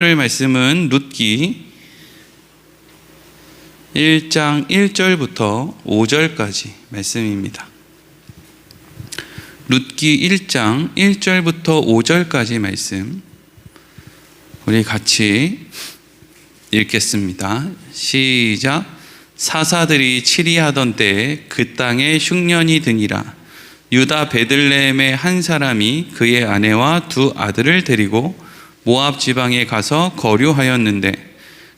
오늘 말씀은 룻기 1장 1절부터 5절까지 말씀입니다. 룻기 1장 1절부터 5절까지 말씀 우리 같이 읽겠습니다. 시작. 사사들이 치리하던 때에 그 땅에 흉년이 드니라. 유다 베들레헴의 한 사람이 그의 아내와 두 아들을 데리고 모압 지방에 가서 거류하였는데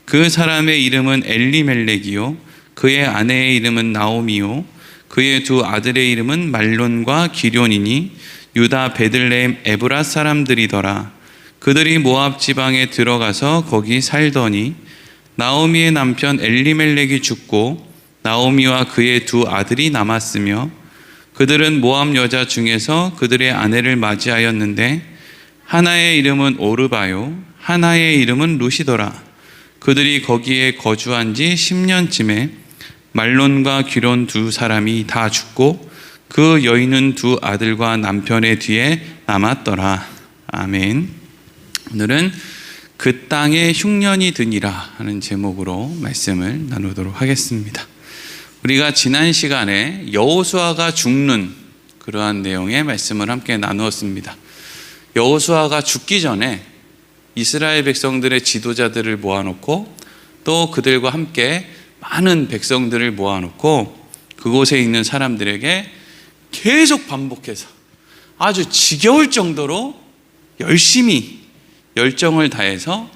그 사람의 이름은 엘리멜렉이요 그의 아내의 이름은 나오미요 그의 두 아들의 이름은 말론과 기럐이니 유다 베들레헴 에브라 사람들이더라. 그들이 모압 지방에 들어가서 거기 살더니 나오미의 남편 엘리멜렉이 죽고 나오미와 그의 두 아들이 남았으며 그들은 모압 여자 중에서 그들의 아내를 맞이하였는데 하나의 이름은 오르바요 하나의 이름은 룻이더라. 그들이 거기에 거주한 지 10년쯤에 말론과 기럐 두 사람이 다 죽고 그 여인은 두 아들과 남편의 뒤에 남았더라. 아멘. 오늘은 그 땅에 흉년이 드니라 하는 제목으로 말씀을 나누도록 하겠습니다. 우리가 지난 시간에 여호수아가 죽는 그러한 내용의 말씀을 함께 나누었습니다. 여호수아가 죽기 전에 이스라엘 백성들의 지도자들을 모아놓고 또 그들과 함께 많은 백성들을 모아놓고 그곳에 있는 사람들에게 계속 반복해서 아주 지겨울 정도로 열심히 열정을 다해서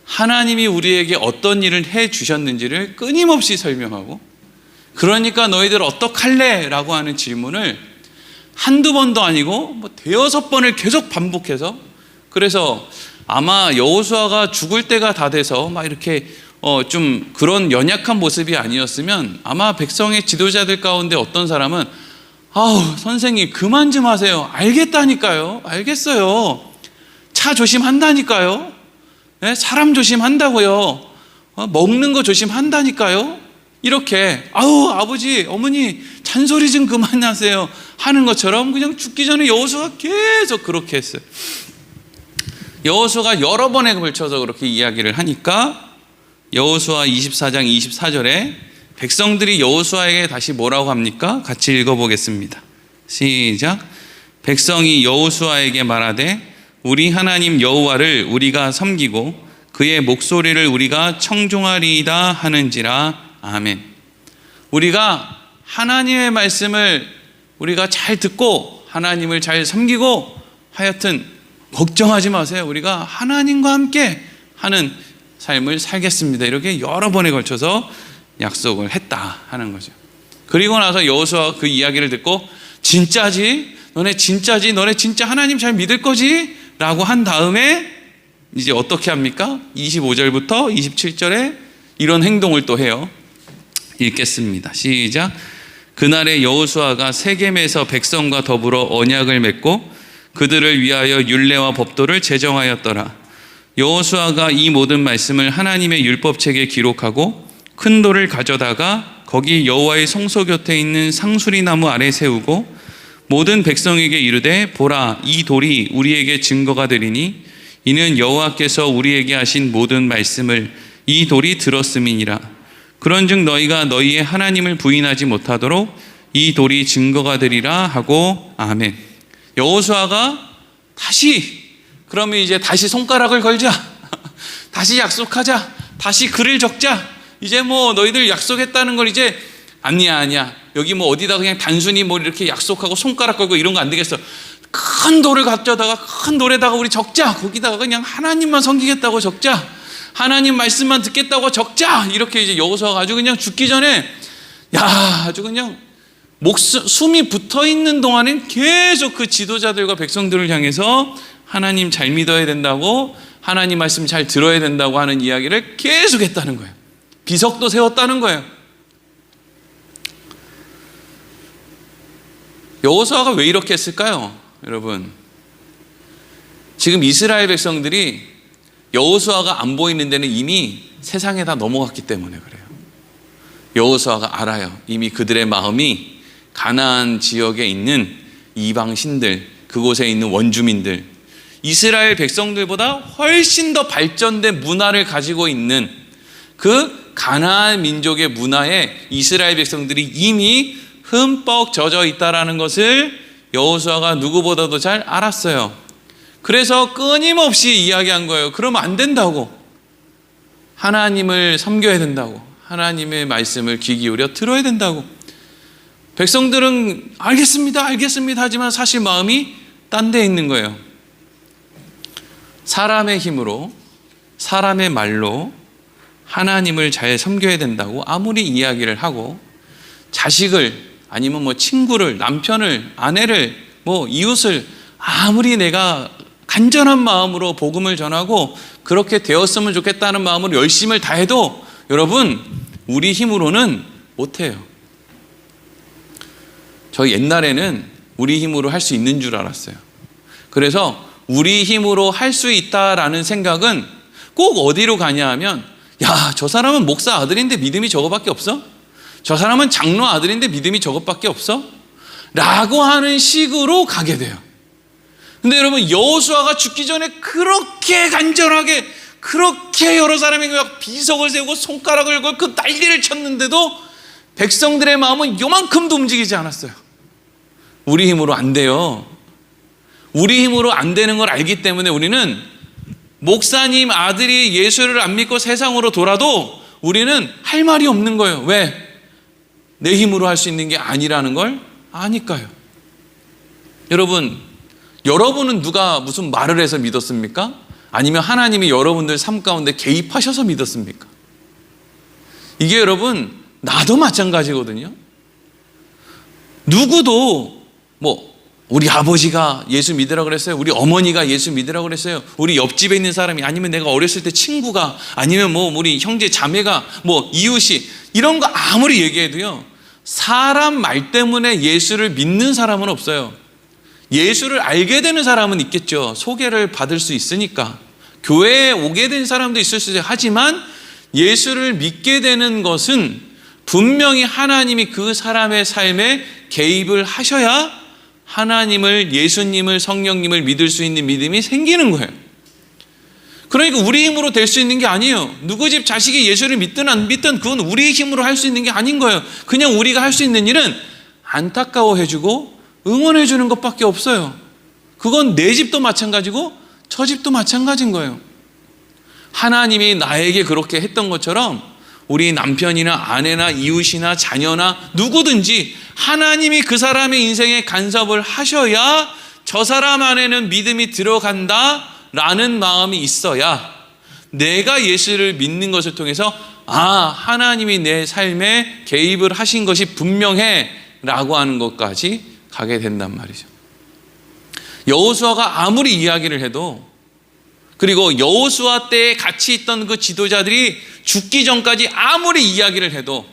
하나님이 우리에게 어떤 일을 해 주셨는지를 끊임없이 설명하고, 그러니까 너희들 어떡할래? 라고 하는 질문을 한두 번도 아니고 대여섯 번을 계속 반복해서, 그래서 아마 여호수아가 죽을 때가 다 돼서 막 이렇게 좀 그런 연약한 모습이 아니었으면 아마 백성의 지도자들 가운데 어떤 사람은 아우 선생님 그만 좀 하세요. 알겠다니까요. 알겠어요. 차 조심한다니까요. 네? 사람 조심한다고요. 먹는 거 조심한다니까요. 이렇게 아우 아버지 어머니 잔소리 좀 그만하세요 하는 것처럼 그냥 죽기 전에 여호수아가 계속 그렇게 했어요. 여호수아가 여러 번에 걸쳐서 그렇게 이야기를 하니까 여호수아 24장 24절에 백성들이 여호수아에게 다시 뭐라고 합니까? 같이 읽어보겠습니다. 시작. 백성이 여호수아에게 말하되 우리 하나님 여호와를 우리가 섬기고 그의 목소리를 우리가 청종하리이다 하는지라. 아멘. 우리가 하나님의 말씀을 우리가 잘 듣고 하나님을 잘 섬기고 하여튼 걱정하지 마세요. 우리가 하나님과 함께 하는 삶을 살겠습니다. 이렇게 여러 번에 걸쳐서 약속을 했다 하는 거죠. 그리고 나서 여호수아가 그 이야기를 듣고 진짜지? 너네 진짜지? 너네 진짜 하나님 잘 믿을 거지? 라고 한 다음에 이제 어떻게 합니까? 25절부터 27절에 이런 행동을 또 해요. 읽겠습니다. 시작. 그날에 여호수아가 세겜에서 백성과 더불어 언약을 맺고 그들을 위하여 율례와 법도를 제정하였더라. 여호수아가 이 모든 말씀을 하나님의 율법책에 기록하고 큰 돌을 가져다가 거기 여호와의 성소 곁에 있는 상수리 나무 아래 세우고 모든 백성에게 이르되 보라 이 돌이 우리에게 증거가 되리니 이는 여호와께서 우리에게 하신 모든 말씀을 이 돌이 들었음이니라. 그런즉 너희가 너희의 하나님을 부인하지 못하도록 이 돌이 증거가 되리라 하고. 아멘. 여호수아가 그러면 이제 다시 손가락을 걸자. 다시 약속하자. 다시 글을 적자. 이제 너희들 약속했다는 걸 이제 아니야. 여기 어디다 그냥 단순히 이렇게 약속하고 손가락 걸고 이런 거 안 되겠어. 큰 돌을 가져다가 큰 돌에다가 우리 적자. 거기다가 그냥 하나님만 섬기겠다고 적자. 하나님 말씀만 듣겠다고 적자. 이렇게 이제 여호수아가 아주 그냥 죽기 전에 아주 그냥 숨이 붙어 있는 동안엔 계속 그 지도자들과 백성들을 향해서 하나님 잘 믿어야 된다고, 하나님 말씀 잘 들어야 된다고 하는 이야기를 계속 했다는 거예요. 비석도 세웠다는 거예요. 여호수아가 왜 이렇게 했을까요? 여러분, 지금 이스라엘 백성들이 여호수아가 안 보이는 데는 이미 세상에 다 넘어갔기 때문에 그래요. 여호수아가 알아요. 이미 그들의 마음이 가나안 지역에 있는 이방 신들, 그곳에 있는 원주민들, 이스라엘 백성들보다 훨씬 더 발전된 문화를 가지고 있는 그 가나안 민족의 문화에 이스라엘 백성들이 이미 흠뻑 젖어 있다라는 것을 여호수아가 누구보다도 잘 알았어요. 그래서 끊임없이 이야기한 거예요. 그러면 안 된다고. 하나님을 섬겨야 된다고. 하나님의 말씀을 귀 기울여 들어야 된다고. 백성들은 알겠습니다 하지만 사실 마음이 딴 데 있는 거예요. 사람의 힘으로, 사람의 말로 하나님을 잘 섬겨야 된다고 아무리 이야기를 하고, 자식을 아니면 뭐 친구를, 남편을, 아내를, 뭐 이웃을 아무리 내가 간절한 마음으로 복음을 전하고 그렇게 되었으면 좋겠다는 마음으로 열심을 다해도 여러분, 우리 힘으로는 못해요. 저 옛날에는 우리 힘으로 할 수 있는 줄 알았어요. 그래서 우리 힘으로 할 수 있다라는 생각은 꼭 어디로 가냐 하면, 야, 저 사람은 목사 아들인데 믿음이 저거밖에 없어? 저 사람은 장로 아들인데 믿음이 저것밖에 없어? 라고 하는 식으로 가게 돼요. 근데 여러분, 여호수아가 죽기 전에 그렇게 간절하게, 그렇게 여러 사람에게 비석을 세우고 손가락을 걸고 그 난리를 쳤는데도 백성들의 마음은 요만큼도 움직이지 않았어요. 우리 힘으로 안 돼요. 우리 힘으로 안 되는 걸 알기 때문에 우리는 목사님 아들이 예수를 안 믿고 세상으로 돌아도 우리는 할 말이 없는 거예요. 왜? 내 힘으로 할 수 있는 게 아니라는 걸 아니까요. 여러분은 누가 무슨 말을 해서 믿었습니까? 아니면 하나님이 여러분들 삶 가운데 개입하셔서 믿었습니까? 이게 여러분, 나도 마찬가지거든요. 누구도 우리 아버지가 예수 믿으라고 그랬어요. 우리 어머니가 예수 믿으라고 그랬어요. 우리 옆집에 있는 사람이, 아니면 내가 어렸을 때 친구가, 아니면 우리 형제 자매가, 이웃이, 이런 거 아무리 얘기해도요, 사람 말 때문에 예수를 믿는 사람은 없어요. 예수를 알게 되는 사람은 있겠죠. 소개를 받을 수 있으니까. 교회에 오게 된 사람도 있을 수 있어요. 하지만 예수를 믿게 되는 것은 분명히 하나님이 그 사람의 삶에 개입을 하셔야 하나님을, 예수님을, 성령님을 믿을 수 있는 믿음이 생기는 거예요. 그러니까 우리 힘으로 될 수 있는 게 아니에요. 누구 집 자식이 예수를 믿든 안 믿든 그건 우리 힘으로 할 수 있는 게 아닌 거예요. 그냥 우리가 할 수 있는 일은 안타까워해주고 응원해주는 것밖에 없어요. 그건 내 집도 마찬가지고 저 집도 마찬가지인 거예요. 하나님이 나에게 그렇게 했던 것처럼 우리 남편이나 아내나 이웃이나 자녀나 누구든지 하나님이 그 사람의 인생에 간섭을 하셔야 저 사람 안에는 믿음이 들어간다라는 마음이 있어야 내가 예수를 믿는 것을 통해서 하나님이 내 삶에 개입을 하신 것이 분명해 라고 하는 것까지 가게 된단 말이죠. 여호수아가 아무리 이야기를 해도, 그리고 여호수아 때에 같이 있던 그 지도자들이 죽기 전까지 아무리 이야기를 해도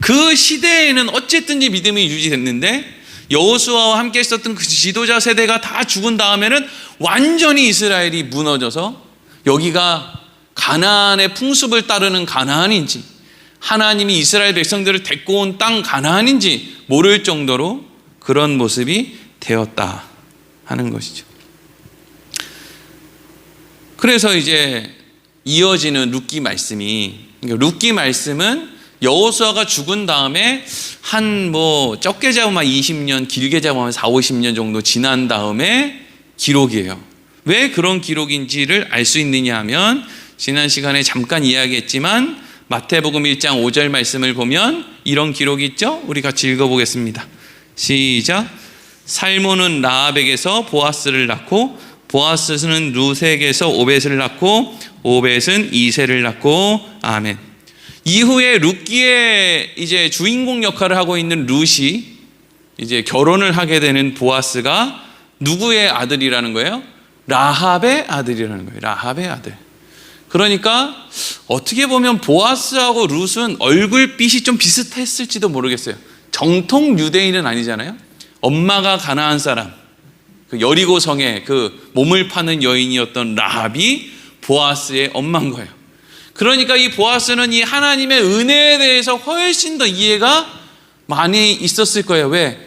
그 시대에는 어쨌든지 믿음이 유지됐는데, 여호수아와 함께 있었던 그 지도자 세대가 다 죽은 다음에는 완전히 이스라엘이 무너져서 여기가 가나안의 풍습을 따르는 가나안인지 하나님이 이스라엘 백성들을 데리고 온 땅 가나안인지 모를 정도로 그런 모습이 되었다 하는 것이죠. 그래서 이제 이어지는 룻기 말씀이, 룻기 말씀은 여호수아가 죽은 다음에 적게 잡으면 20년, 길게 잡으면 40-50년 정도 지난 다음에 기록이에요. 왜 그런 기록인지를 알 수 있느냐 하면, 지난 시간에 잠깐 이야기했지만 마태복음 1장 5절 말씀을 보면 이런 기록이 있죠? 우리 같이 읽어보겠습니다. 시작. 살몬은 라합에게서 보아스를 낳고, 보아스는 룻에게서 오벳을 낳고, 오벳은 이새를 낳고. 아멘. 이후에 룻기의 이제 주인공 역할을 하고 있는 룻이 이제 결혼을 하게 되는 보아스가 누구의 아들이라는 거예요? 라합의 아들이라는 거예요. 라합의 아들. 그러니까 어떻게 보면 보아스하고 룻은 얼굴빛이 좀 비슷했을지도 모르겠어요. 정통 유대인은 아니잖아요. 엄마가 가나안 사람, 그 여리고 성에 그 몸을 파는 여인이었던 라합이 보아스의 엄마인 거예요. 그러니까 이 보아스는 이 하나님의 은혜에 대해서 훨씬 더 이해가 많이 있었을 거예요. 왜?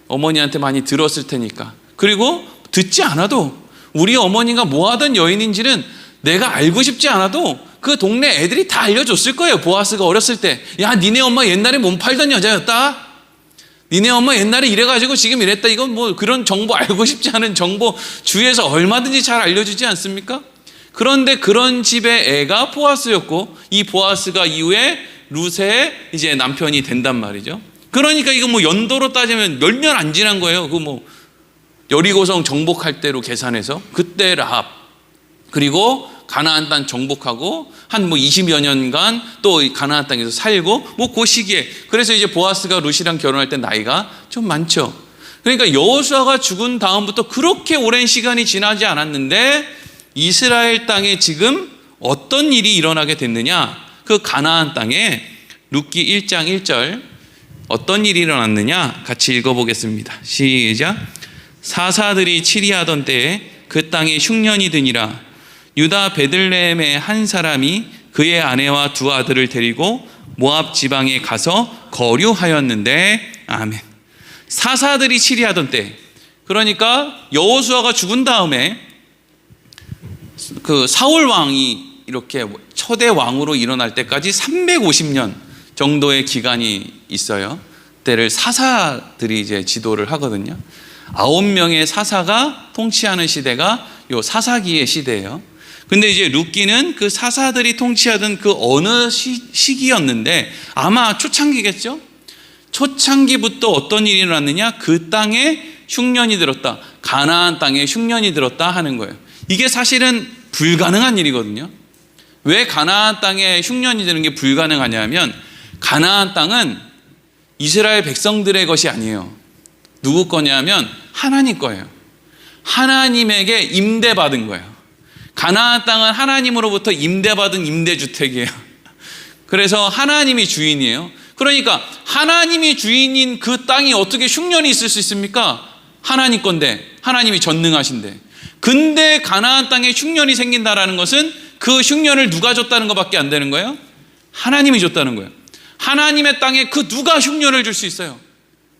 어머니한테 많이 들었을 테니까. 그리고 듣지 않아도 우리 어머니가 뭐 하던 여인인지는 내가 알고 싶지 않아도 그 동네 애들이 다 알려줬을 거예요. 보아스가 어렸을 때, 야, 니네 엄마 옛날에 몸 팔던 여자였다. 니네 엄마 옛날에 이래가지고 지금 이랬다. 이건 뭐 그런 정보, 알고 싶지 않은 정보 주위에서 얼마든지 잘 알려주지 않습니까? 그런데 그런 집의 애가 보아스였고, 이 보아스가 이후에 룻의 이제 남편이 된단 말이죠. 그러니까 이거 뭐 연도로 따지면 몇 년 안 지난 거예요. 그 뭐 여리고성 정복할 때로 계산해서 그때 라합, 그리고 가나안 땅 정복하고 한 뭐 20여 년간 또 가나안 땅에서 살고 뭐 그 시기에, 그래서 이제 보아스가 룻이랑 결혼할 때 나이가 좀 많죠. 그러니까 여호수아가 죽은 다음부터 그렇게 오랜 시간이 지나지 않았는데 이스라엘 땅에 지금 어떤 일이 일어나게 됐느냐? 그 가나안 땅에 룻기 1장 1절 어떤 일이 일어났느냐? 같이 읽어보겠습니다. 시작. 사사들이 치리하던 때에 그 땅에 흉년이 드니라. 유다 베들레헴의 한 사람이 그의 아내와 두 아들을 데리고 모압 지방에 가서 거류하였는데, 아멘. 사사들이 치리하던 때, 그러니까 여호수아가 죽은 다음에 그 사울 왕이 이렇게 초대 왕으로 일어날 때까지 350년 정도의 기간이 있어요. 때를 사사들이 이제 지도를 하거든요. 9명의 사사가 통치하는 시대가 요 사사기의 시대예요. 근데 이제 룻기는 그 사사들이 통치하던 그 어느 시기였는데 아마 초창기겠죠? 초창기부터 어떤 일이 일어났느냐? 그 땅에 흉년이 들었다. 가나안 땅에 흉년이 들었다 하는 거예요. 이게 사실은 불가능한 일이거든요. 왜 가나안 땅에 흉년이 드는 게 불가능하냐면 가나안 땅은 이스라엘 백성들의 것이 아니에요. 누구 거냐면 하나님 거예요. 하나님에게 임대받은 거예요. 가나안 땅은 하나님으로부터 임대받은 임대주택이에요. 그래서 하나님이 주인이에요. 그러니까 하나님이 주인인 그 땅이 어떻게 흉년이 있을 수 있습니까? 하나님 건데, 하나님이 전능하신데. 근데 가나안 땅에 흉년이 생긴다라는 것은 그 흉년을 누가 줬다는 것밖에 안 되는 거예요? 하나님이 줬다는 거예요. 하나님의 땅에 그 누가 흉년을 줄 수 있어요?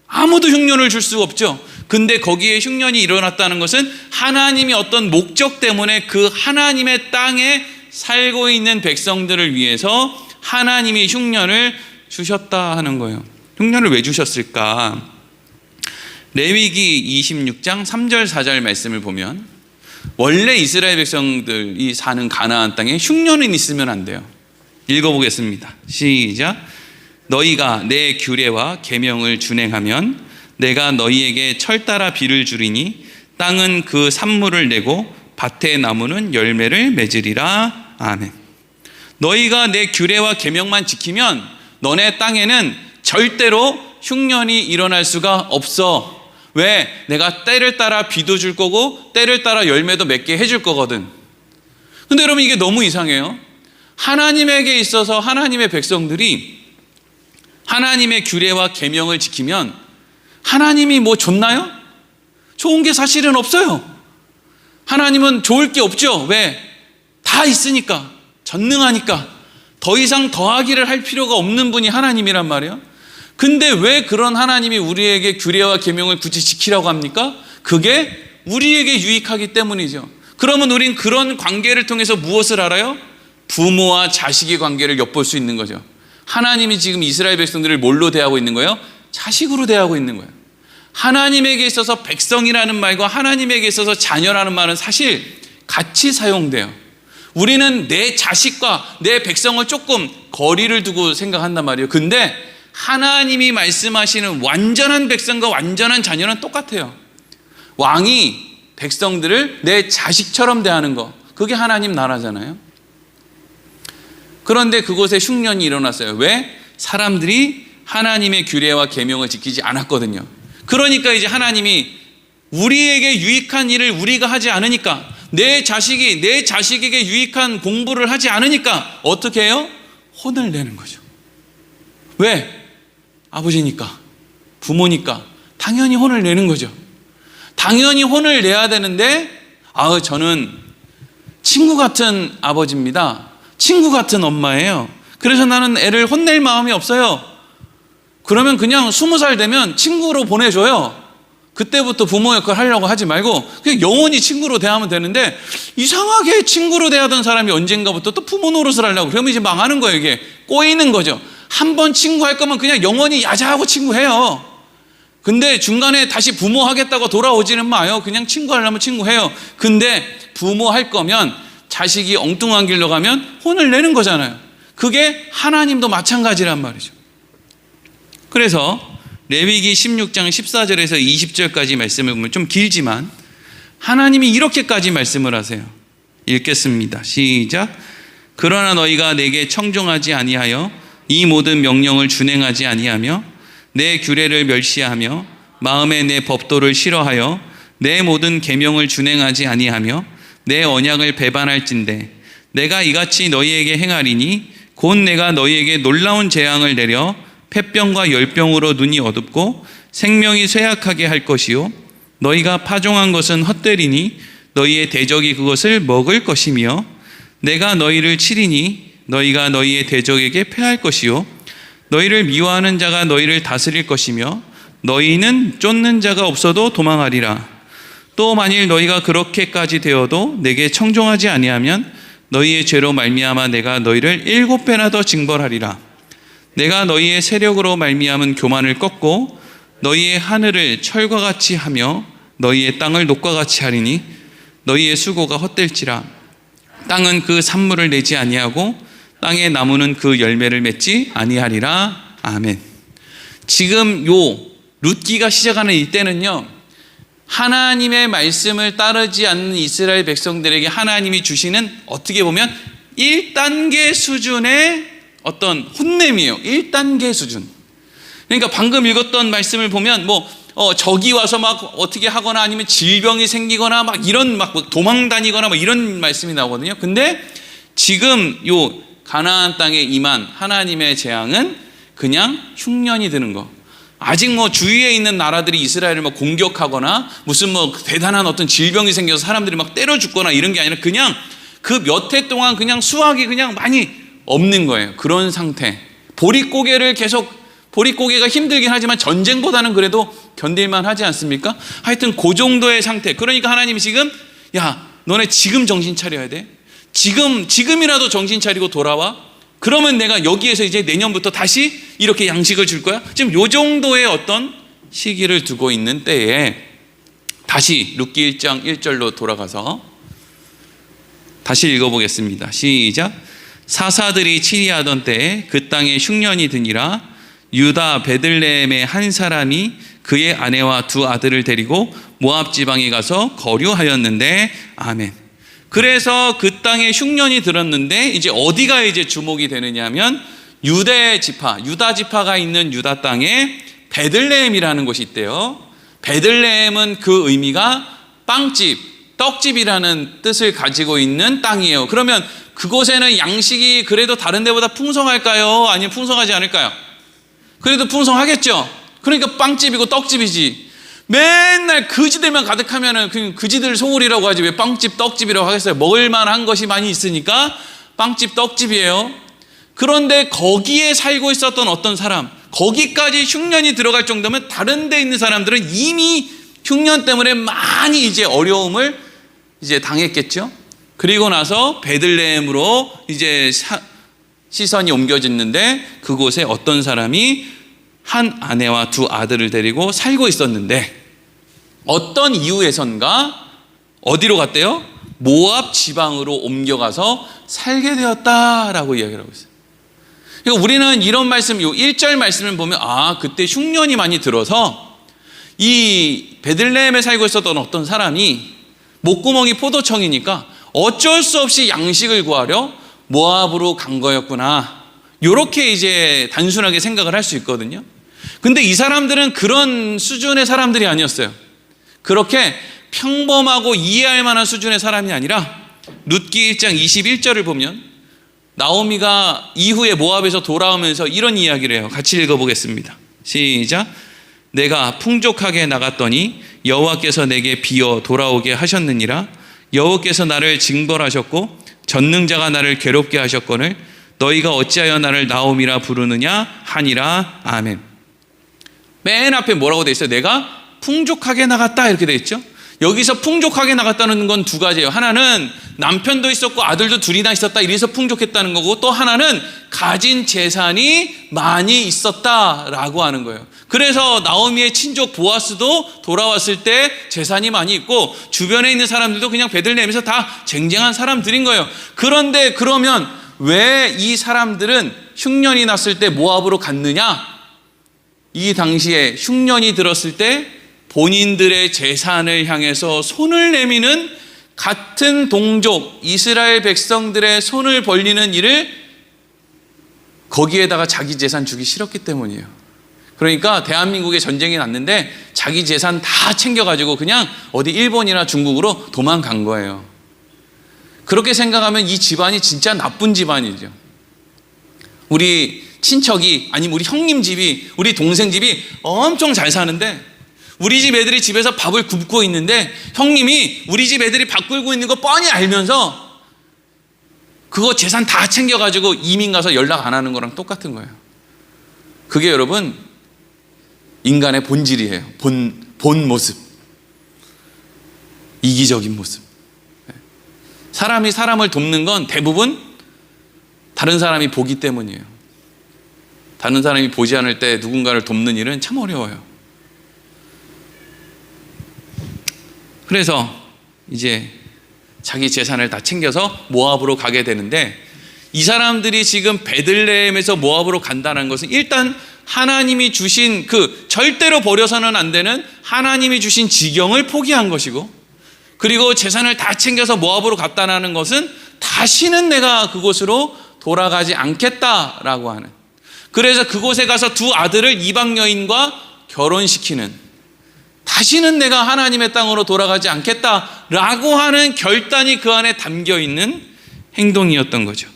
아무도 흉년을 줄 수 없죠. 근데 거기에 흉년이 일어났다는 것은 하나님이 어떤 목적 때문에 그 하나님의 땅에 살고 있는 백성들을 위해서 하나님이 흉년을 주셨다 하는 거예요. 흉년을 왜 주셨을까? 레위기 26장 3절 4절 말씀을 보면 원래 이스라엘 백성들이 사는 가나안 땅에 흉년은 있으면 안 돼요. 읽어보겠습니다. 시작. 너희가 내 규례와 계명을 준행하면 내가 너희에게 철 따라 비를 주리니 땅은 그 산물을 내고 밭의 나무는 열매를 맺으리라. 아멘. 너희가 내 규례와 계명만 지키면 너네 땅에는 절대로 흉년이 일어날 수가 없어. 왜? 내가 때를 따라 비도 줄 거고 때를 따라 열매도 맺게 해줄 거거든. 근데 여러분 이게 너무 이상해요. 하나님에게 있어서 하나님의 백성들이 하나님의 규례와 계명을 지키면 하나님이 뭐 좋나요? 좋은 게 사실은 없어요. 하나님은 좋을 게 없죠. 왜? 다 있으니까, 전능하니까 더 이상 더하기를 할 필요가 없는 분이 하나님이란 말이에요. 근데 왜 그런 하나님이 우리에게 규례와 계명을 굳이 지키라고 합니까? 그게 우리에게 유익하기 때문이죠. 그러면 우린 그런 관계를 통해서 무엇을 알아요? 부모와 자식의 관계를 엿볼 수 있는 거죠. 하나님이 지금 이스라엘 백성들을 뭘로 대하고 있는 거예요? 자식으로 대하고 있는 거예요. 하나님에게 있어서 백성이라는 말과 하나님에게 있어서 자녀라는 말은 사실 같이 사용돼요. 우리는 내 자식과 내 백성을 조금 거리를 두고 생각한단 말이에요. 근데 하나님이 말씀하시는 완전한 백성과 완전한 자녀는 똑같아요. 왕이 백성들을 내 자식처럼 대하는 거, 그게 하나님 나라잖아요. 그런데 그곳에 흉년이 일어났어요. 왜? 사람들이 하나님의 규례와 계명을 지키지 않았거든요. 그러니까 이제 하나님이 우리에게 유익한 일을 우리가 하지 않으니까, 내 자식이 내 자식에게 유익한 공부를 하지 않으니까 어떻게 해요? 혼을 내는 거죠. 왜? 아버지니까, 부모니까 당연히 혼을 내는 거죠. 당연히 혼을 내야 되는데 저는 친구 같은 아버지입니다. 친구 같은 엄마예요. 그래서 나는 애를 혼낼 마음이 없어요. 그러면 그냥 20살 되면 친구로 보내줘요. 그때부터 부모 역할 하려고 하지 말고 그냥 영원히 친구로 대하면 되는데, 이상하게 친구로 대하던 사람이 언젠가부터 또 부모 노릇을 하려고 그러면 이제 망하는 거예요. 이게 꼬이는 거죠. 한번 친구 할 거면 그냥 영원히 야자하고 친구해요. 근데 중간에 다시 부모 하겠다고 돌아오지는 마요. 그냥 친구 하려면 친구해요. 근데 부모 할 거면 자식이 엉뚱한 길로 가면 혼을 내는 거잖아요. 그게 하나님도 마찬가지란 말이죠. 그래서 레위기 16장 14절에서 20절까지 말씀을 보면 좀 길지만 하나님이 이렇게까지 말씀을 하세요. 읽겠습니다. 시작. 그러나 너희가 내게 청종하지 아니하여 이 모든 명령을 준행하지 아니하며 내 규례를 멸시하며 마음에 내 법도를 싫어하여 내 모든 계명을 준행하지 아니하며 내 언약을 배반할진대 내가 이같이 너희에게 행하리니 곧 내가 너희에게 놀라운 재앙을 내려 폐병과 열병으로 눈이 어둡고 생명이 쇠약하게 할 것이요 너희가 파종한 것은 헛되리니 너희의 대적이 그것을 먹을 것이며 내가 너희를 치리니 너희가 너희의 대적에게 패할 것이요 너희를 미워하는 자가 너희를 다스릴 것이며 너희는 쫓는 자가 없어도 도망하리라. 또 만일 너희가 그렇게까지 되어도 내게 청종하지 아니하면 너희의 죄로 말미암아 내가 너희를 7배나 더 징벌하리라. 내가 너희의 세력으로 말미암은 교만을 꺾고 너희의 하늘을 철과 같이 하며 너희의 땅을 녹과 같이 하리니 너희의 수고가 헛될지라. 땅은 그 산물을 내지 아니하고 땅의 나무는 그 열매를 맺지 아니하리라. 아멘. 지금 요 룻기가 시작하는 이때는요, 하나님의 말씀을 따르지 않는 이스라엘 백성들에게 하나님이 주시는 어떻게 보면 1단계 수준의 어떤 혼냄이에요. 1단계 수준. 그러니까 방금 읽었던 말씀을 보면 적이 와서 막 어떻게 하거나 아니면 질병이 생기거나 막 이런 막 도망 다니거나 막 이런 말씀이 나오거든요. 근데 지금 요 가나안 땅에 임한 하나님의 재앙은 그냥 흉년이 드는 거. 아직 주위에 있는 나라들이 이스라엘을 공격하거나 무슨 대단한 어떤 질병이 생겨서 사람들이 막 때려 죽거나 이런 게 아니라 그냥 그 몇 해 동안 그냥 수확이 그냥 많이 없는 거예요. 그런 상태. 보릿고개가 힘들긴 하지만 전쟁보다는 그래도 견딜만 하지 않습니까? 하여튼 그 정도의 상태. 그러니까 하나님이 지금 야, 너네 지금 정신 차려야 돼. 지금이라도 정신 차리고 돌아와. 그러면 내가 여기에서 이제 내년부터 다시 이렇게 양식을 줄 거야. 지금 요 정도의 어떤 시기를 두고 있는 때에 다시 룻기 1장 1절로 돌아가서 다시 읽어보겠습니다. 시작. 사사들이 치리하던 때에 그 땅에 흉년이 드니라. 유다 베들레헴의 한 사람이 그의 아내와 두 아들을 데리고 모압 지방에 가서 거류하였는데. 아멘. 그래서 그 땅에 흉년이 들었는데 이제 어디가 이제 주목이 되느냐 하면 유다 지파가 있는 유다 땅에 베들레헴이라는 곳이 있대요. 베들레헴은 그 의미가 빵집, 떡집이라는 뜻을 가지고 있는 땅이에요. 그러면 그곳에는 양식이 그래도 다른 데보다 풍성할까요? 아니면 풍성하지 않을까요? 그래도 풍성하겠죠. 그러니까 빵집이고 떡집이지. 맨날 그지들만 가득하면은 그지들 소울이라고 하지 왜 빵집 떡집이라고 하겠어요? 먹을 만한 것이 많이 있으니까 빵집 떡집이에요. 그런데 거기에 살고 있었던 어떤 사람, 거기까지 흉년이 들어갈 정도면 다른 데 있는 사람들은 이미 흉년 때문에 많이 이제 어려움을 이제 당했겠죠. 그리고 나서 베들레헴으로 이제 시선이 옮겨졌는데 그곳에 어떤 사람이 한 아내와 두 아들을 데리고 살고 있었는데 어떤 이유에선가 어디로 갔대요? 모압 지방으로 옮겨가서 살게 되었다라고 이야기를 하고 있어요. 그러니까 우리는 이런 말씀, 요 1절 말씀을 보면 그때 흉년이 많이 들어서 이 베들레헴에 살고 있었던 어떤 사람이 목구멍이 포도청이니까 어쩔 수 없이 양식을 구하려 모압으로 간 거였구나. 요렇게 이제 단순하게 생각을 할 수 있거든요. 근데 이 사람들은 그런 수준의 사람들이 아니었어요. 그렇게 평범하고 이해할 만한 수준의 사람이 아니라 룻기 1장 21절을 보면 나오미가 이후에 모압에서 돌아오면서 이런 이야기를 해요. 같이 읽어보겠습니다. 시작. 내가 풍족하게 나갔더니 여호와께서 내게 비어 돌아오게 하셨느니라. 여호와께서 나를 징벌하셨고 전능자가 나를 괴롭게 하셨거늘 너희가 어찌하여 나를 나오미라 부르느냐 하니라. 아멘. 맨 앞에 뭐라고 돼 있어요? 내가 풍족하게 나갔다 이렇게 돼 있죠. 여기서 풍족하게 나갔다는 건 두 가지예요. 하나는 남편도 있었고 아들도 둘이나 있었다 이래서 풍족했다는 거고, 또 하나는 가진 재산이 많이 있었다라고 하는 거예요. 그래서 나오미의 친족 보아스도 돌아왔을 때 재산이 많이 있고 주변에 있는 사람들도 그냥 베들레헴에서 다 쟁쟁한 사람들인 거예요. 그런데 그러면 왜 이 사람들은 흉년이 났을 때 모압으로 갔느냐? 이 당시에 흉년이 들었을 때 본인들의 재산을 향해서 손을 내미는, 같은 동족 이스라엘 백성들의 손을 벌리는 일을 거기에다가 자기 재산 주기 싫었기 때문이에요. 그러니까 대한민국에 전쟁이 났는데 자기 재산 다 챙겨가지고 그냥 어디 일본이나 중국으로 도망간 거예요. 그렇게 생각하면 이 집안이 진짜 나쁜 집안이죠. 우리 친척이, 아니면 우리 형님 집이, 우리 동생 집이 엄청 잘 사는데 우리 집 애들이 집에서 밥을 굶고 있는데 형님이 우리 집 애들이 밥 굶고 있는 거 뻔히 알면서 그거 재산 다 챙겨가지고 이민 가서 연락 안 하는 거랑 똑같은 거예요. 그게 여러분 인간의 본질이에요. 본 모습, 이기적인 모습. 사람이 사람을 돕는 건 대부분 다른 사람이 보기 때문이에요. 다른 사람이 보지 않을 때 누군가를 돕는 일은 참 어려워요. 그래서 이제 자기 재산을 다 챙겨서 모압으로 가게 되는데, 이 사람들이 지금 베들레헴에서 모압으로 간다는 것은 일단 하나님이 주신 그 절대로 버려서는 안 되는 하나님이 주신 지경을 포기한 것이고, 그리고 재산을 다 챙겨서 모압으로 갔다는 것은 다시는 내가 그곳으로 돌아가지 않겠다라고 하는, 그래서 그곳에 가서 두 아들을 이방 여인과 결혼시키는, 다시는 내가 하나님의 땅으로 돌아가지 않겠다라고 하는 결단이 그 안에 담겨 있는 행동이었던 거죠.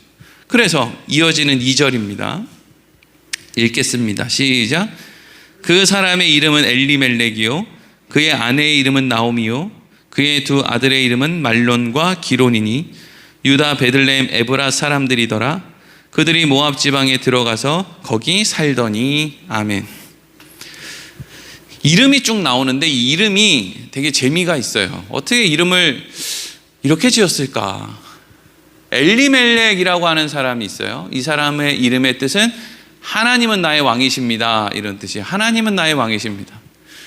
그래서 이어지는 2절입니다. 읽겠습니다. 시작. 그 사람의 이름은 엘리멜렉이요 그의 아내의 이름은 나오미요 그의 두 아들의 이름은 말론과 기론이니 유다 베들레헴 에브라 사람들이더라. 그들이 모압 지방에 들어가서 거기 살더니. 아멘. 이름이 쭉 나오는데 이 이름이 되게 재미가 있어요. 어떻게 이름을 이렇게 지었을까? 엘리멜렉이라고 하는 사람이 있어요. 이 사람의 이름의 뜻은 하나님은 나의 왕이십니다, 이런 뜻이에요. 하나님은 나의 왕이십니다.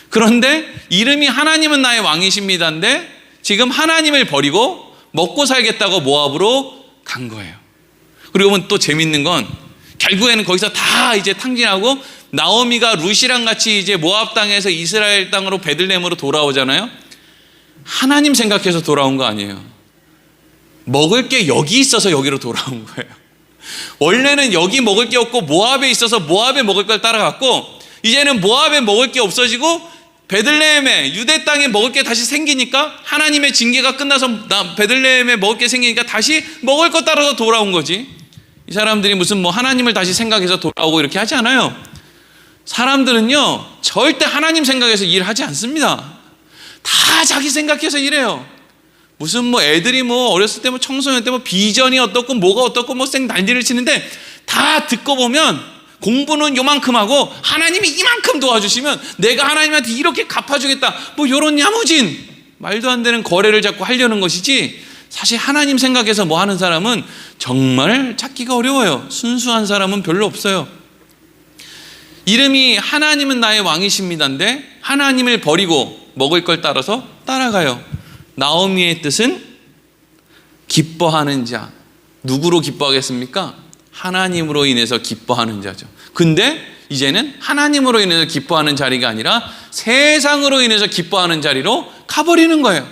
그런데 이름이 하나님은 나의 왕이십니다인데 지금 하나님을 버리고 먹고 살겠다고 모압으로 간 거예요. 그리고 또 재밌는 건 결국에는 거기서 다 이제 탕진하고 나오미가 룻이랑 같이 이제 모압 땅에서 이스라엘 땅으로 베들레헴으로 돌아오잖아요. 하나님 생각해서 돌아온 거 아니에요. 먹을 게 여기 있어서 여기로 돌아온 거예요. 원래는 여기 먹을 게 없고 모압에 있어서 모압에 먹을 걸 따라갔고, 이제는 모압에 먹을 게 없어지고 베들레헴에 유대 땅에 먹을 게 다시 생기니까, 하나님의 징계가 끝나서 베들레헴에 먹을 게 생기니까 다시 먹을 거 따라서 돌아온 거지. 이 사람들이 무슨 뭐 하나님을 다시 생각해서 돌아오고 이렇게 하지 않아요. 사람들은요 절대 하나님 생각해서 일하지 않습니다. 다 자기 생각해서 일해요. 무슨 뭐 애들이 뭐 어렸을 때 뭐 청소년 때 뭐 비전이 어떻고 뭐가 어떻고 뭐 쌩 난리를 치는데, 다 듣고 보면 공부는 요만큼 하고 하나님이 이만큼 도와주시면 내가 하나님한테 이렇게 갚아주겠다, 뭐 요런 야무진 말도 안 되는 거래를 자꾸 하려는 것이지, 사실 하나님 생각해서 뭐 하는 사람은 정말 찾기가 어려워요. 순수한 사람은 별로 없어요. 이름이 하나님은 나의 왕이십니다인데 하나님을 버리고 먹을 걸 따라서 따라가요. 나오미의 뜻은 기뻐하는 자. 누구로 기뻐하겠습니까? 하나님으로 인해서 기뻐하는 자죠. 근데 이제는 하나님으로 인해서 기뻐하는 자리가 아니라 세상으로 인해서 기뻐하는 자리로 가버리는 거예요.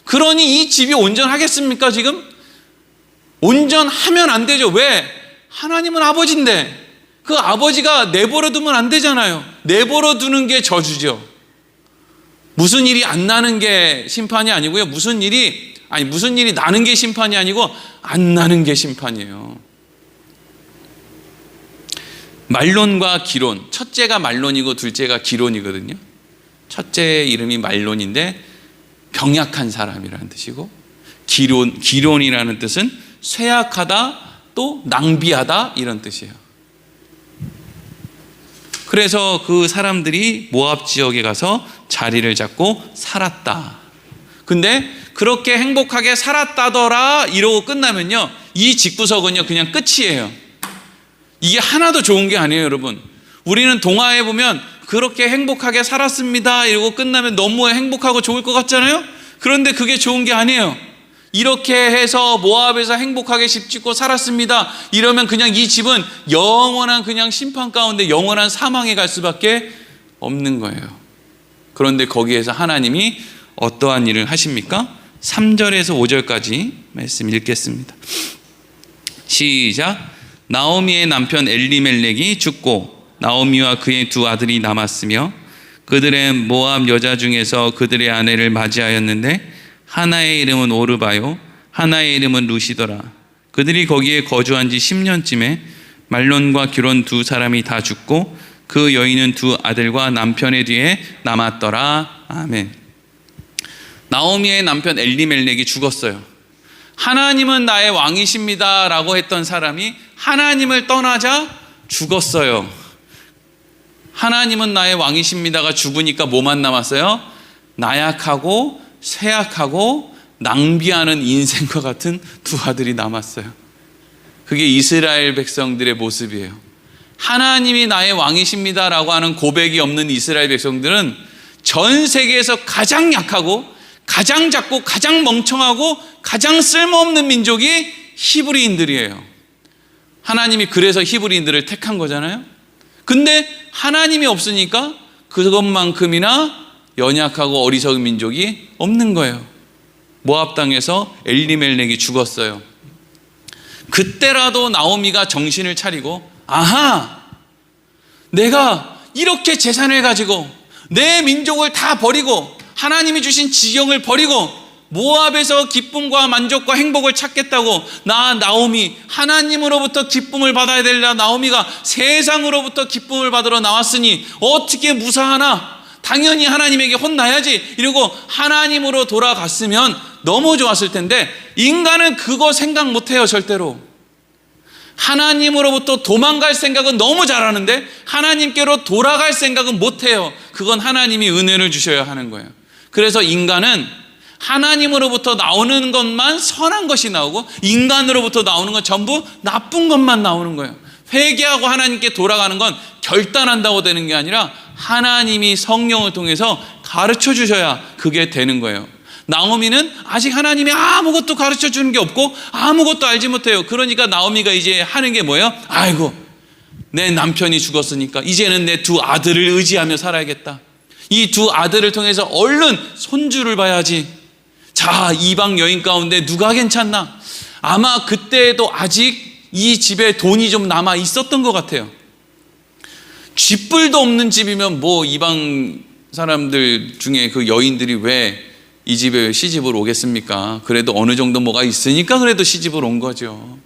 그러니 이 집이 온전하겠습니까? 지금 온전하면 안 되죠. 왜? 하나님은 아버지인데 그 아버지가 내버려 두면 안 되잖아요. 내버려 두는 게 저주죠. 무슨 일이 안 나는 게 심판이 아니고요. 무슨 일이 나는 게 심판이 아니고 안 나는 게 심판이에요. 말론과 기론, 첫째가 말론이고 둘째가 기론이거든요. 첫째의 이름이 말론인데 병약한 사람이라는 뜻이고, 기론이라는 뜻은 쇠약하다, 또 낭비하다, 이런 뜻이에요. 그래서 그 사람들이 모압 지역에 가서 자리를 잡고 살았다. 근데 그렇게 행복하게 살았다더라 이러고 끝나면요, 이 집구석은요 그냥 끝이에요. 이게 하나도 좋은 게 아니에요, 여러분. 우리는 동화에 보면 그렇게 행복하게 살았습니다 이러고 끝나면 너무 행복하고 좋을 것 같잖아요. 그런데 그게 좋은 게 아니에요. 이렇게 해서 모압에서 행복하게 집 짓고 살았습니다 이러면 그냥 이 집은 영원한 그냥 심판 가운데 영원한 사망에 갈 수밖에 없는 거예요. 그런데 거기에서 하나님이 어떠한 일을 하십니까? 3절에서 5절까지 말씀 읽겠습니다. 시작. 나오미의 남편 엘리멜렉이 죽고 나오미와 그의 두 아들이 남았으며 그들은 모압 여자 중에서 그들의 아내를 맞이하였는데 하나의 이름은 오르바요 하나의 이름은 루시더라. 그들이 거기에 거주한 지 10년쯤에 말론과 기론 두 사람이 다 죽고 그 여인은 두 아들과 남편의 뒤에 남았더라. 아멘. 나오미의 남편 엘리멜렉이 죽었어요. 하나님은 나의 왕이십니다 라고 했던 사람이 하나님을 떠나자 죽었어요. 하나님은 나의 왕이십니다가 죽으니까 뭐만 남았어요? 나약하고 쇠약하고 낭비하는 인생과 같은 두 아들이 남았어요. 그게 이스라엘 백성들의 모습이에요. 하나님이 나의 왕이십니다 라고 하는 고백이 없는 이스라엘 백성들은 전 세계에서 가장 약하고 가장 작고 가장 멍청하고 가장 쓸모없는 민족이 히브리인들이에요. 하나님이 그래서 히브리인들을 택한 거잖아요. 근데 하나님이 없으니까 그것만큼이나 연약하고 어리석은 민족이 없는 거예요. 모압 땅에서 엘리멜렉이 죽었어요. 그때라도 나오미가 정신을 차리고, 아하, 내가 이렇게 재산을 가지고 내 민족을 다 버리고 하나님이 주신 지경을 버리고 모압에서 기쁨과 만족과 행복을 찾겠다고 나 나오미 하나님으로부터 기쁨을 받아야 될 나오미가 세상으로부터 기쁨을 받으러 나왔으니 어떻게 무사하나? 당연히 하나님에게 혼나야지 이러고 하나님으로 돌아갔으면 너무 좋았을 텐데 인간은 그거 생각 못해요. 절대로. 하나님으로부터 도망갈 생각은 너무 잘하는데 하나님께로 돌아갈 생각은 못해요. 그건 하나님이 은혜를 주셔야 하는 거예요. 그래서 인간은 하나님으로부터 나오는 것만 선한 것이 나오고 인간으로부터 나오는 건 전부 나쁜 것만 나오는 거예요. 회개하고 하나님께 돌아가는 건 결단한다고 되는 게 아니라 하나님이 성령을 통해서 가르쳐 주셔야 그게 되는 거예요. 나오미는 아직 하나님이 아무것도 가르쳐 주는 게 없고 아무것도 알지 못해요. 그러니까 나오미가 이제 하는 게 뭐예요? 아이고, 내 남편이 죽었으니까 이제는 내 두 아들을 의지하며 살아야겠다. 이 두 아들을 통해서 얼른 손주를 봐야지. 자, 이방 여인 가운데 누가 괜찮나? 아마 그때에도 아직 이 집에 돈이 좀 남아 있었던 것 같아요. 쥐뿔도 없는 집이면 뭐 이방 사람들 중에 그 여인들이 왜 이 집에 시집을 오겠습니까? 그래도 어느 정도 뭐가 있으니까 그래도 시집을 온 거죠.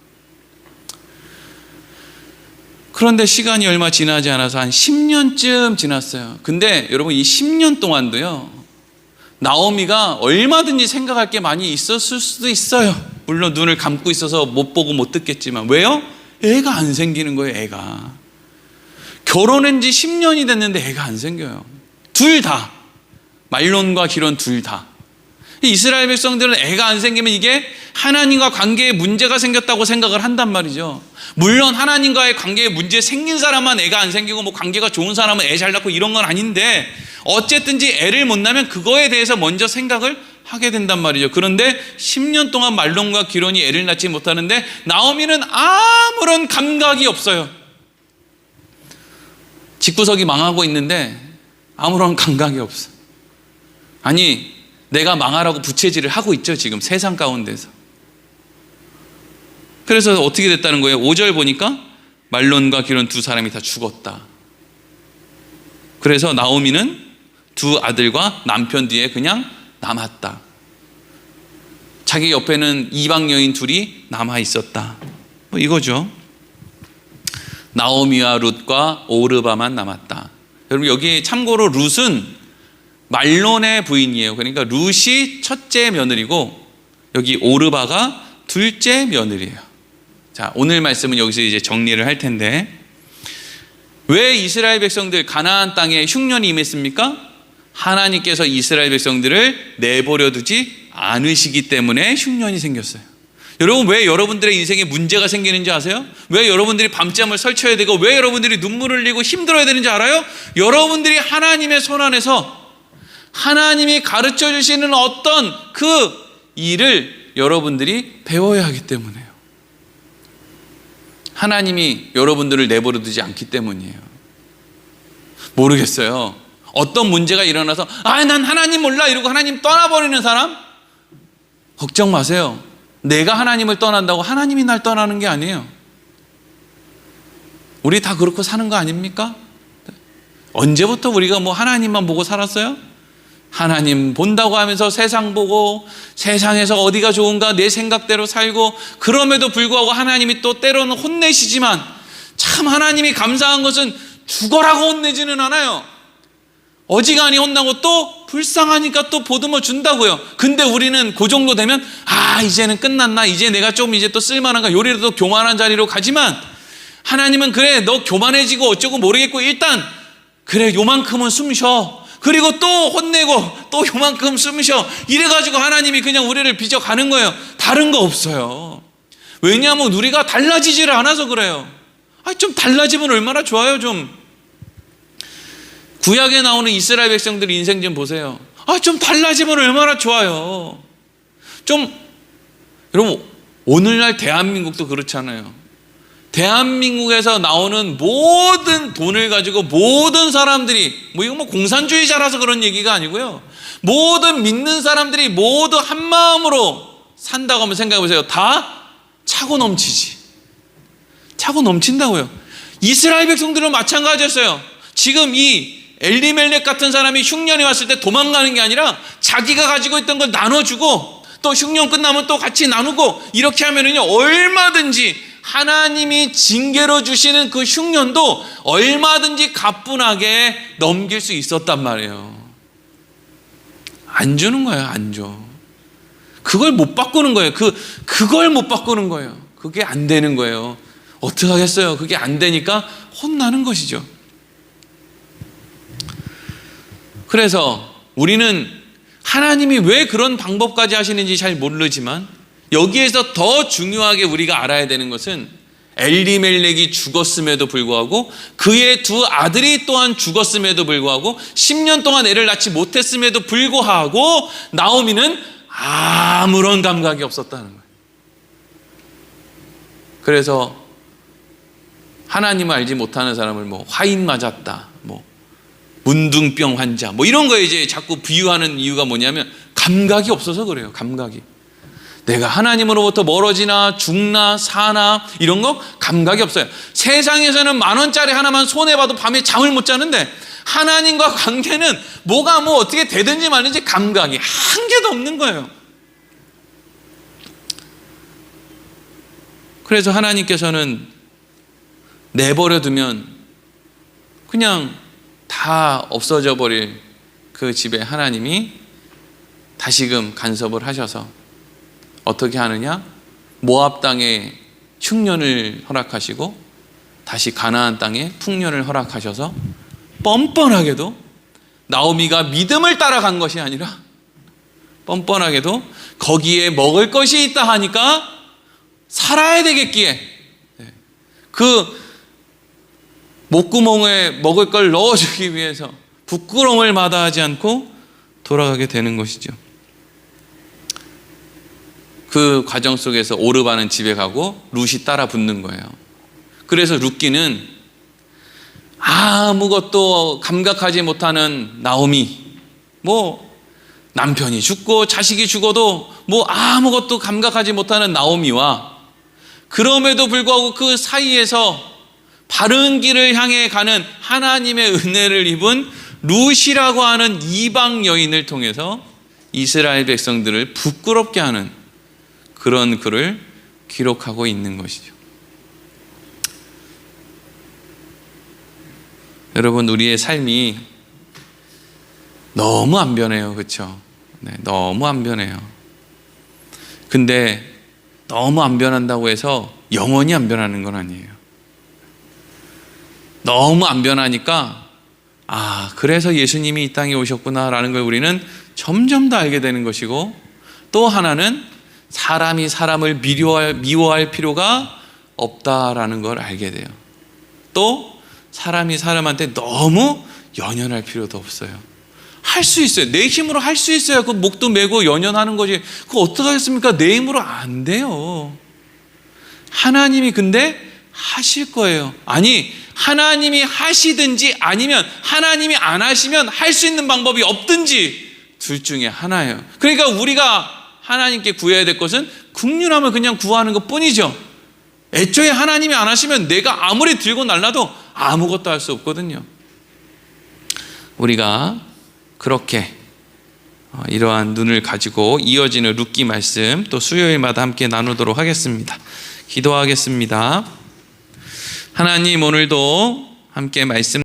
그런데 시간이 얼마 지나지 않아서 한 10년쯤 지났어요. 근데 여러분 이 10년 동안도요, 나오미가 얼마든지 생각할 게 많이 있었을 수도 있어요. 물론 눈을 감고 있어서 못 보고 못 듣겠지만. 왜요? 애가 안 생기는 거예요. 애가 결혼한 지 10년이 됐는데 애가 안 생겨요. 둘 다, 말론과 기론 둘 다. 이스라엘 백성들은 애가 안 생기면 이게 하나님과 관계에 문제가 생겼다고 생각을 한단 말이죠. 물론 하나님과의 관계에 문제 생긴 사람만 애가 안 생기고 뭐 관계가 좋은 사람은 애 잘 낳고 이런 건 아닌데 어쨌든지 애를 못 낳으면 그거에 대해서 먼저 생각을 하게 된단 말이죠. 그런데 10년 동안 말론과 기론이 애를 낳지 못하는데 나오미는 아무런 감각이 없어요. 집구석이 망하고 있는데 아무런 감각이 없어. 아니, 내가 망하라고 부채질을 하고 있죠, 지금 세상 가운데서. 그래서 어떻게 됐다는 거예요? 5절 보니까 말론과 기론 두 사람이 다 죽었다. 그래서 나오미는 두 아들과 남편 뒤에 그냥 남았다. 자기 옆에는 이방 여인 둘이 남아 있었다. 뭐 이거죠. 나오미와 룻과 오르바만 남았다. 여러분 여기 참고로 룻은 말론의 부인이에요. 그러니까 룻이 첫째 며느리고 여기 오르바가 둘째 며느리예요. 자, 오늘 말씀은 여기서 이제 정리를 할 텐데, 왜 이스라엘 백성들 가나안 땅에 흉년이 임했습니까? 하나님께서 이스라엘 백성들을 내버려 두지 않으시기 때문에 흉년이 생겼어요. 여러분, 왜 여러분들의 인생에 문제가 생기는지 아세요? 왜 여러분들이 밤잠을 설쳐야 되고 왜 여러분들이 눈물을 흘리고 힘들어야 되는지 알아요? 여러분들이 하나님의 손 안에서 하나님이 가르쳐 주시는 어떤 그 일을 여러분들이 배워야 하기 때문에요. 하나님이 여러분들을 내버려 두지 않기 때문이에요. 모르겠어요. 어떤 문제가 일어나서 난 하나님 몰라 이러고 하나님 떠나버리는 사람? 걱정 마세요. 내가 하나님을 떠난다고 하나님이 날 떠나는 게 아니에요. 우리 다 그렇고 사는 거 아닙니까? 언제부터 우리가 하나님만 보고 살았어요? 하나님 본다고 하면서 세상 보고 세상에서 어디가 좋은가 내 생각대로 살고, 그럼에도 불구하고 하나님이 또 때로는 혼내시지만 참 하나님이 감사한 것은 죽어라고 혼내지는 않아요. 어지간히 혼나고 또 불쌍하니까 또 보듬어 준다고요. 근데 우리는 그 정도 되면 이제는 끝났나, 이제 내가 좀 이제 또 쓸만한가, 요리라도 교만한 자리로 가지만, 하나님은 그래 너 교만해지고 어쩌고 모르겠고 일단 그래 요만큼은 숨 쉬어, 그리고 또 혼내고 또 요만큼 숨 쉬어, 이래가지고 하나님이 그냥 우리를 빚어가는 거예요. 다른 거 없어요. 왜냐하면 우리가 달라지지를 않아서 그래요. 좀 달라지면 얼마나 좋아요. 좀 구약에 나오는 이스라엘 백성들 인생 좀 보세요. 좀 달라지면 얼마나 좋아요. 여러분, 오늘날 대한민국도 그렇잖아요. 대한민국에서 나오는 모든 돈을 가지고 모든 사람들이, 이거 공산주의자라서 그런 얘기가 아니고요. 모든 믿는 사람들이 모두 한 마음으로 산다고 한번 생각해 보세요. 다 차고 넘치지. 차고 넘친다고요. 이스라엘 백성들은 마찬가지였어요. 지금 이 엘리멜렉 같은 사람이 흉년이 왔을 때 도망가는 게 아니라 자기가 가지고 있던 걸 나눠주고 또 흉년 끝나면 또 같이 나누고 이렇게 하면은요, 얼마든지 하나님이 징계로 주시는 그 흉년도 얼마든지 가뿐하게 넘길 수 있었단 말이에요. 안 주는 거예요. 안 줘. 그걸 못 바꾸는 거예요. 그걸 못 바꾸는 거예요. 그게 안 되는 거예요. 어떻게 하겠어요? 그게 안 되니까 혼나는 것이죠. 그래서 우리는 하나님이 왜 그런 방법까지 하시는지 잘 모르지만, 여기에서 더 중요하게 우리가 알아야 되는 것은 엘리멜렉이 죽었음에도 불구하고 그의 두 아들이 또한 죽었음에도 불구하고 10년 동안 애를 낳지 못했음에도 불구하고 나오미는 아무런 감각이 없었다는 거예요. 그래서 하나님을 알지 못하는 사람을 화인 맞았다, 문둥병 환자, 이런 거에 이제 자꾸 비유하는 이유가 뭐냐면 감각이 없어서 그래요. 감각이. 내가 하나님으로부터 멀어지나 죽나 사나 이런 거 감각이 없어요. 세상에서는 10,000원짜리 하나만 손해봐도 밤에 잠을 못 자는데 하나님과 관계는 뭐가 어떻게 되든지 말든지 감각이 한 개도 없는 거예요. 그래서 하나님께서는 내버려 두면 그냥 다 없어져 버릴 그 집에 하나님이 다시금 간섭을 하셔서 어떻게 하느냐? 모압 땅에 흉년을 허락하시고 다시 가나안 땅에 풍년을 허락하셔서 뻔뻔하게도 나오미가 믿음을 따라간 것이 아니라 뻔뻔하게도 거기에 먹을 것이 있다 하니까 살아야 되겠기에 그 목구멍에 먹을 걸 넣어주기 위해서 부끄러움을 마다하지 않고 돌아가게 되는 것이죠. 그 과정 속에서 오르바는 집에 가고 룻이 따라 붙는 거예요. 그래서 룻기는 아무것도 감각하지 못하는 나오미, 남편이 죽고 자식이 죽어도 아무것도 감각하지 못하는 나오미와, 그럼에도 불구하고 그 사이에서 바른 길을 향해 가는 하나님의 은혜를 입은 룻이라고 하는 이방 여인을 통해서 이스라엘 백성들을 부끄럽게 하는 그런 글을 기록하고 있는 것이죠. 여러분, 우리의 삶이 너무 안 변해요. 그렇죠? 네, 너무 안 변해요. 근데 너무 안 변한다고 해서 영원히 안 변하는 건 아니에요. 너무 안 변하니까 그래서 예수님이 이 땅에 오셨구나라는 걸 우리는 점점 더 알게 되는 것이고, 또 하나는 사람이 사람을 미워할 필요가 없다라는 걸 알게 돼요. 또 사람이 사람한테 너무 연연할 필요도 없어요. 할 수 있어요. 내 힘으로 할 수 있어요. 그 목도 메고 연연하는 거지. 그거 어떻게 하겠습니까? 내 힘으로 안 돼요. 하나님이 근데 하실 거예요. 아니, 하나님이 하시든지 아니면 하나님이 안 하시면 할 수 있는 방법이 없든지 둘 중에 하나예요. 그러니까 우리가 하나님께 구해야 될 것은 긍휼함을 그냥 구하는 것 뿐이죠. 애초에 하나님이 안 하시면 내가 아무리 들고 날라도 아무것도 할 수 없거든요. 우리가 그렇게 이러한 눈을 가지고 이어지는 룻기 말씀 또 수요일마다 함께 나누도록 하겠습니다. 기도하겠습니다. 하나님, 오늘도 함께 말씀